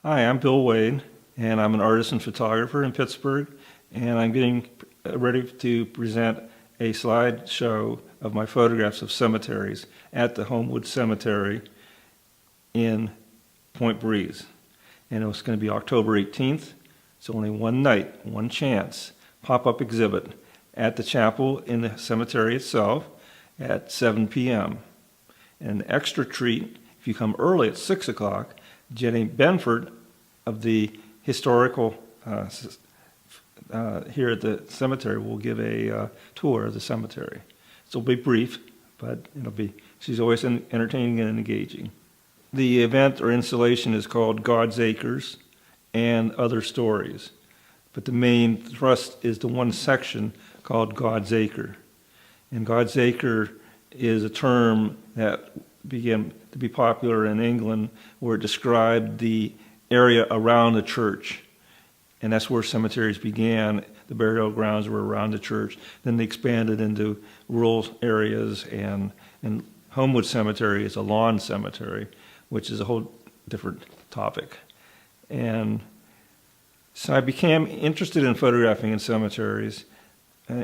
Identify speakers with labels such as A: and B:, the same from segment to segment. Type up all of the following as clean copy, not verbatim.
A: Hi, I'm Bill Wade, and I'm an artist and photographer in Pittsburgh, and I'm getting ready to present a slideshow of my photographs of cemeteries at the Homewood Cemetery in Point Breeze. And it's going to be October 18th. It's only one night, one chance, pop-up exhibit at the chapel in the cemetery itself at 7 p.m. And an extra treat, if you come early at 6 o'clock, Jenny Benford of the historical here at the cemetery will give a tour of the cemetery. So it'll be brief, but she's always entertaining and engaging. The event or installation is called God's Acres and Other Stories, but the main thrust is the one section called God's Acre. And God's Acre is a term that began to be popular in England, where it described the area around the church. And that's where cemeteries began. The burial grounds were around the church. Then they expanded into rural areas, and Homewood Cemetery is a lawn cemetery, which is a whole different topic. And so I became interested in photographing in cemeteries,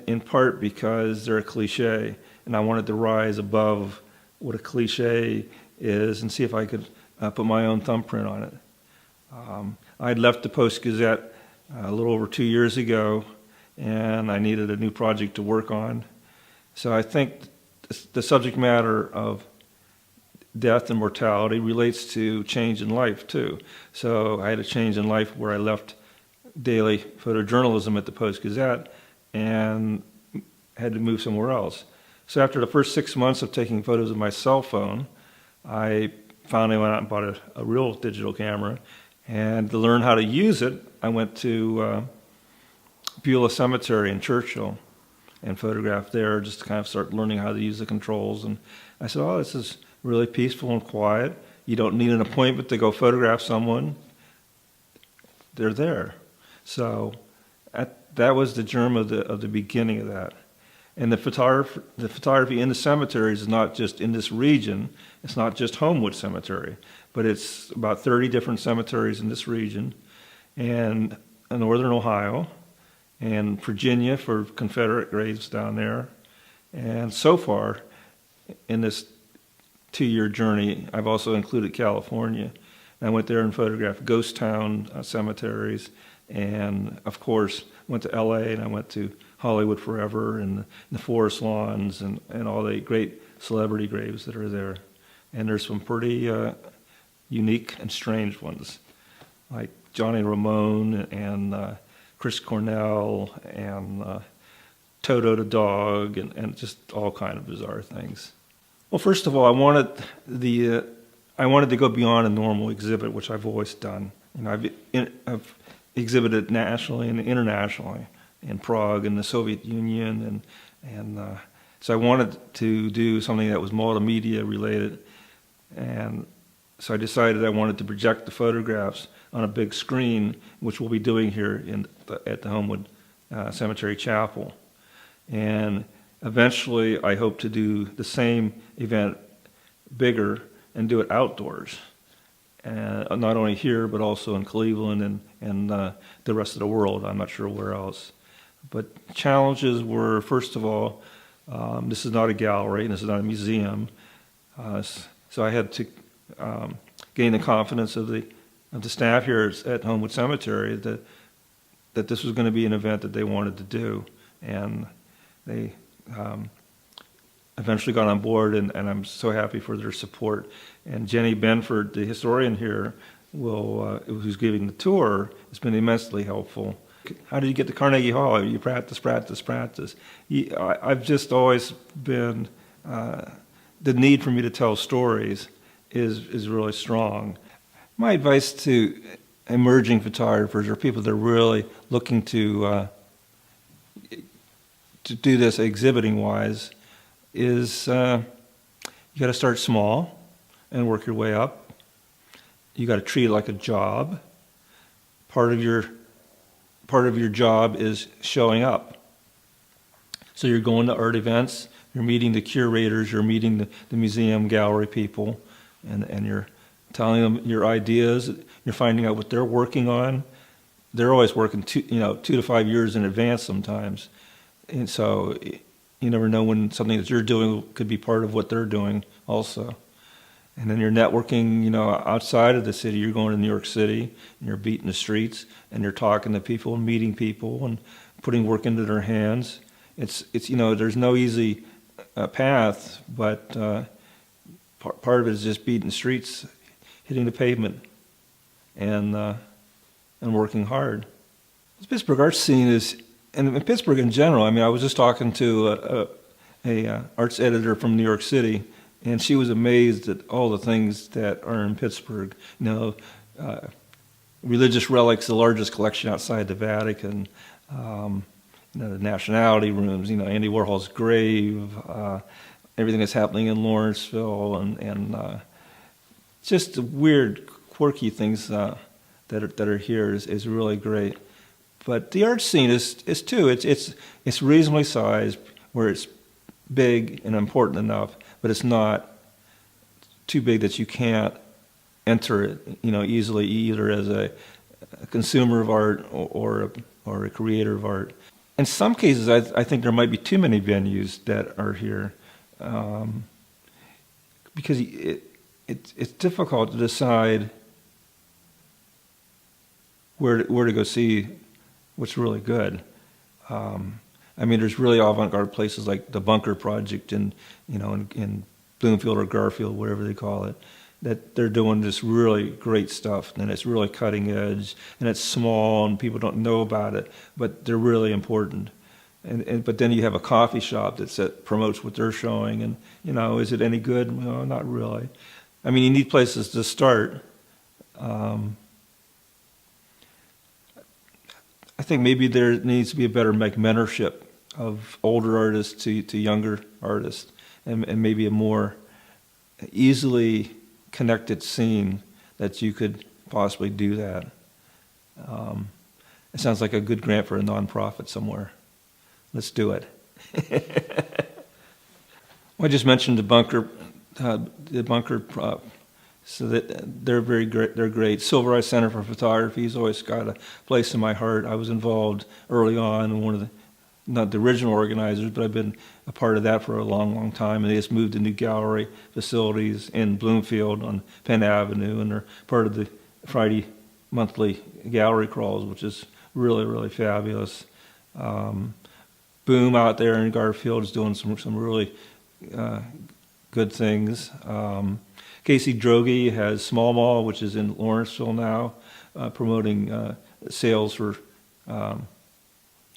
A: in part because they're a cliche, and I wanted to rise above what a cliche is and see if I could put my own thumbprint on it. I'd left the Post-Gazette a little over 2 years ago, and I needed a new project to work on. So I think the subject matter of death and mortality relates to change in life too. So I had a change in life where I left daily photojournalism at the Post-Gazette and had to move somewhere else. So after the first 6 months of taking photos with my cell phone, I finally went out and bought a real digital camera. And to learn how to use it, I went to Beulah Cemetery in Churchill and photographed there just to kind of start learning how to use the controls. And I said, oh, this is really peaceful and quiet. You don't need an appointment to go photograph someone. They're there. So that was the germ of the beginning of that. And the photography in the cemeteries is not just in this region. It's not just Homewood Cemetery, but it's about 30 different cemeteries in this region, and in northern Ohio, and Virginia for Confederate graves down there. And so far, in this 2-year journey, I've also included California. I went there and photographed ghost town cemeteries, and of course went to LA, and I went to Hollywood Forever and the Forest Lawns and all the great celebrity graves that are there. And there's some pretty unique and strange ones, like Johnny Ramone and Chris Cornell and Toto the dog and just all kind of bizarre things. Well, first of all, I wanted to go beyond a normal exhibit, which I've always done. I've exhibited nationally and internationally in Prague and the Soviet Union, and so I wanted to do something that was multimedia related, and so I decided I wanted to project the photographs on a big screen, which we'll be doing here at the Homewood Cemetery Chapel. And eventually I hope to do the same event bigger and do it outdoors. And not only here, but also in Cleveland and the rest of the world. I'm not sure where else. But challenges were, first of all, this is not a gallery, and this is not a museum. So I had to gain the confidence of the staff here at Homewood Cemetery that this was going to be an event that they wanted to do. And they eventually got on board, and I'm so happy for their support. And Jenny Benford, the historian here, who's giving the tour, has been immensely helpful. How did you get to Carnegie Hall? You practice. I've just always been, the need for me to tell stories is really strong. My advice to emerging photographers or people that are really looking to do this exhibiting-wise is you got to start small and work your way up. You got to treat it like a job. Part of your job is showing up. So you're going to art events, you're meeting the curators, you're meeting the museum gallery people, and you're telling them your ideas, you're You're finding out what they're working on. They're always working 2 to 5 years in advance sometimes. And so you never know when something that you're doing could be part of what they're doing also. And then you're networking, outside of the city. You're going to New York City, and you're beating the streets, and you're talking to people and meeting people and putting work into their hands. It's there's no easy path, but part of it is just beating the streets, hitting the pavement, and working hard. The Pittsburgh art scene is, and in Pittsburgh in general, I was just talking to a arts editor from New York City, and she was amazed at all the things that are in Pittsburgh. Religious relics, the largest collection outside the Vatican, the nationality rooms, Andy Warhol's grave, everything that's happening in Lawrenceville, and just the weird, quirky things that are here is really great. But the art scene is too. It's reasonably sized, where it's big and important enough, but it's not too big that you can't enter it, easily, either as a consumer of art or a creator of art. In some cases, I think there might be too many venues that are here, because it's difficult to decide where to go see what's really good. There's really avant-garde places like the Bunker Project in Bloomfield or Garfield, whatever they call it, that they're doing this really great stuff, and it's really cutting edge, and it's small, and people don't know about it, but they're really important. But then you have a coffee shop that promotes what they're showing, and is it any good? No, not really. You need places to start. I think maybe there needs to be a better mentorship of older artists to younger artists, and maybe a more easily connected scene that you could possibly do that. It sounds like a good grant for a nonprofit somewhere. Let's do it. Well, I just mentioned the Bunker. So that they're very great. They're great. Silver Eye Center for Photography has always got a place in my heart. I was involved early on in one of not the original organizers, but I've been a part of that for a long, long time. And they just moved to new gallery facilities in Bloomfield on Penn Avenue, and they're part of the Friday monthly gallery crawls, which is really, really fabulous. Boom out there in Garfield is doing some really good things. Casey Droege has Small Mall, which is in Lawrenceville now, promoting sales for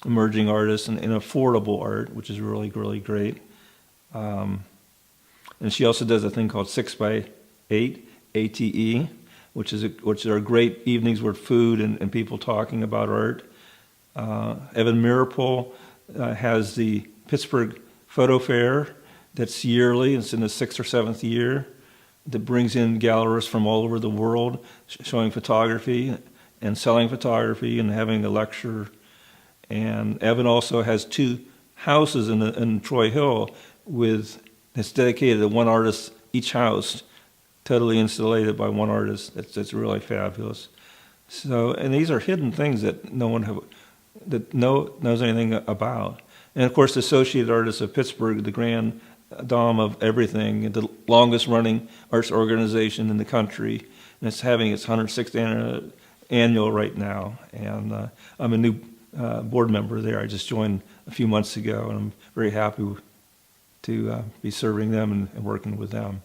A: emerging artists and affordable art, which is really, really great. And she also does a thing called 6x8, ATE, which are great evenings with food and people talking about art. Evan Mirapol has the Pittsburgh Photo Fair that's yearly. It's in the 6th or 7th year, that brings in gallerists from all over the world showing photography and selling photography and having a lecture. And Evan also has 2 houses in Troy Hill that's dedicated to one artist each house, totally installed by one artist. That's really fabulous. So, and these are hidden things that no one knows anything about. And of course, the Associated Artists of Pittsburgh, the grand dame of everything, the longest running arts organization in the country, and it's having its 106th annual right now. And I'm a new board member there. I just joined a few months ago, and I'm very happy to be serving them and working with them.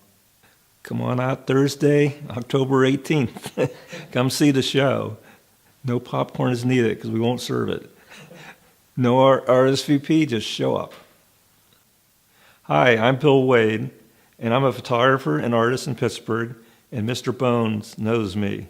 A: Come on out Thursday, October 18th. Come see the show. No popcorn is needed because we won't serve it. No RSVP, just show up. Hi, I'm Bill Wade, and I'm a photographer and artist in Pittsburgh, and Mr. Bones knows me.